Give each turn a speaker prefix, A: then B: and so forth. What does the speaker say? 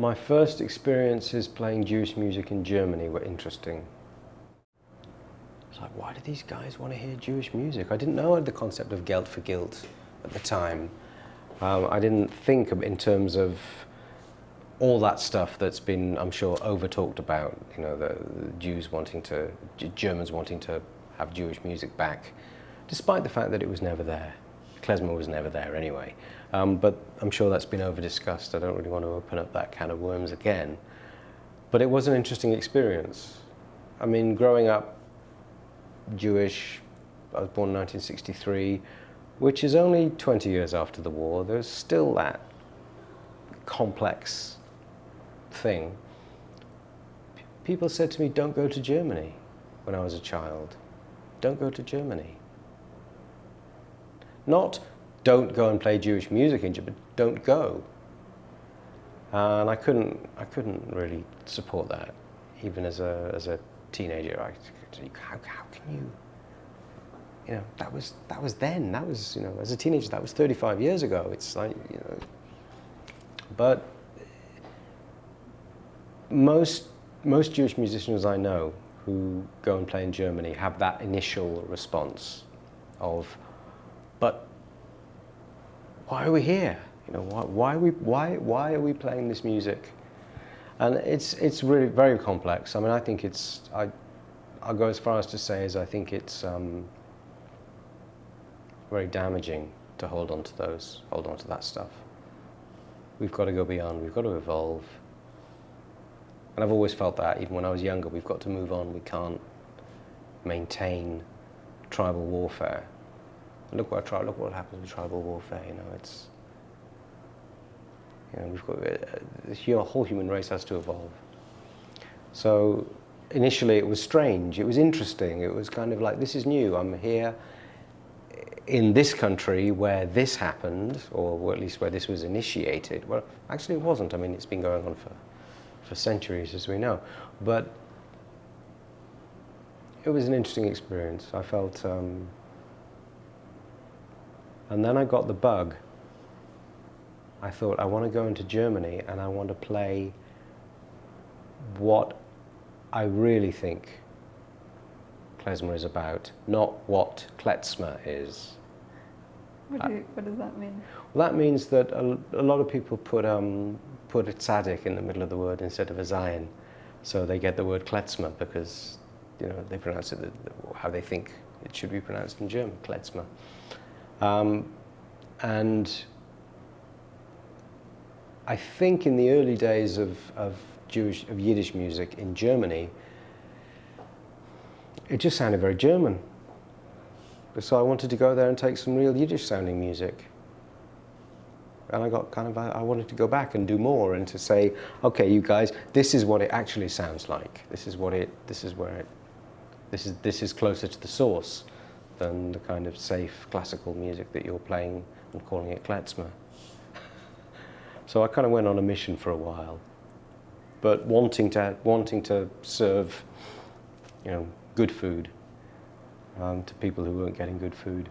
A: My first experiences playing Jewish music in Germany were interesting. It's like, why do these guys want to hear Jewish music? I didn't know the concept of Geld for Guilt at the time. I didn't think in terms of all that stuff that's been, I'm sure, over-talked about. You know, the Germans wanting to have Jewish music back, despite the fact that it was never there. Klezmer was never there anyway. But I'm sure that's been over-discussed. I don't really want to open up that can of worms again. But it was an interesting experience. I mean, growing up Jewish, I was born in 1963, which is only 20 years after the war. There's still that complex thing. People said to me, don't go to Germany when I was a child. Don't go to Germany. Not don't go and play Jewish music in Germany, but don't go. And I couldn't really support that, even as a teenager. How can you? You know, that was then. That was, you know, as a teenager, that was 35 years ago. It's like, you know. But most Jewish musicians I know who go and play in Germany have that initial response of, but why are we here? You know, why are we playing this music? And it's really very complex. I mean, I think I'll go as far as to say I think it's very damaging to hold on to that stuff. We've got to go beyond. We've got to evolve. And I've always felt that, even when I was younger, we've got to move on. We can't maintain tribal warfare. And look what happens with tribal warfare. You know, it's, you know, we've got the whole human race has to evolve. So initially, it was strange. It was interesting. It was kind of like, this is new. I'm here in this country where this happened, or at least where this was initiated. Well, actually, it wasn't. I mean, it's been going on for centuries, as we know. But it was an interesting experience. I felt, and then I got the bug. I thought, I want to go into Germany and I want to play what I really think Klezmer is about, not what Kletzmer is.
B: What does that mean?
A: Well, that means that a lot of people put a tzaddik in the middle of the word instead of a zayin. So they get the word Kletzmer because, you know, they pronounce it how they think it should be pronounced in German, Kletzmer. And I think in the early days of Yiddish music in Germany, it just sounded very German. So I wanted to go there and take some real Yiddish sounding music. And I got I wanted to go back and do more and to say, okay, you guys, this is what it actually sounds like. This is closer to the source than the kind of safe classical music that you're playing and calling it Kletzmer. So I kind of went on a mission for a while, but wanting to serve, you know, good food to people who weren't getting good food.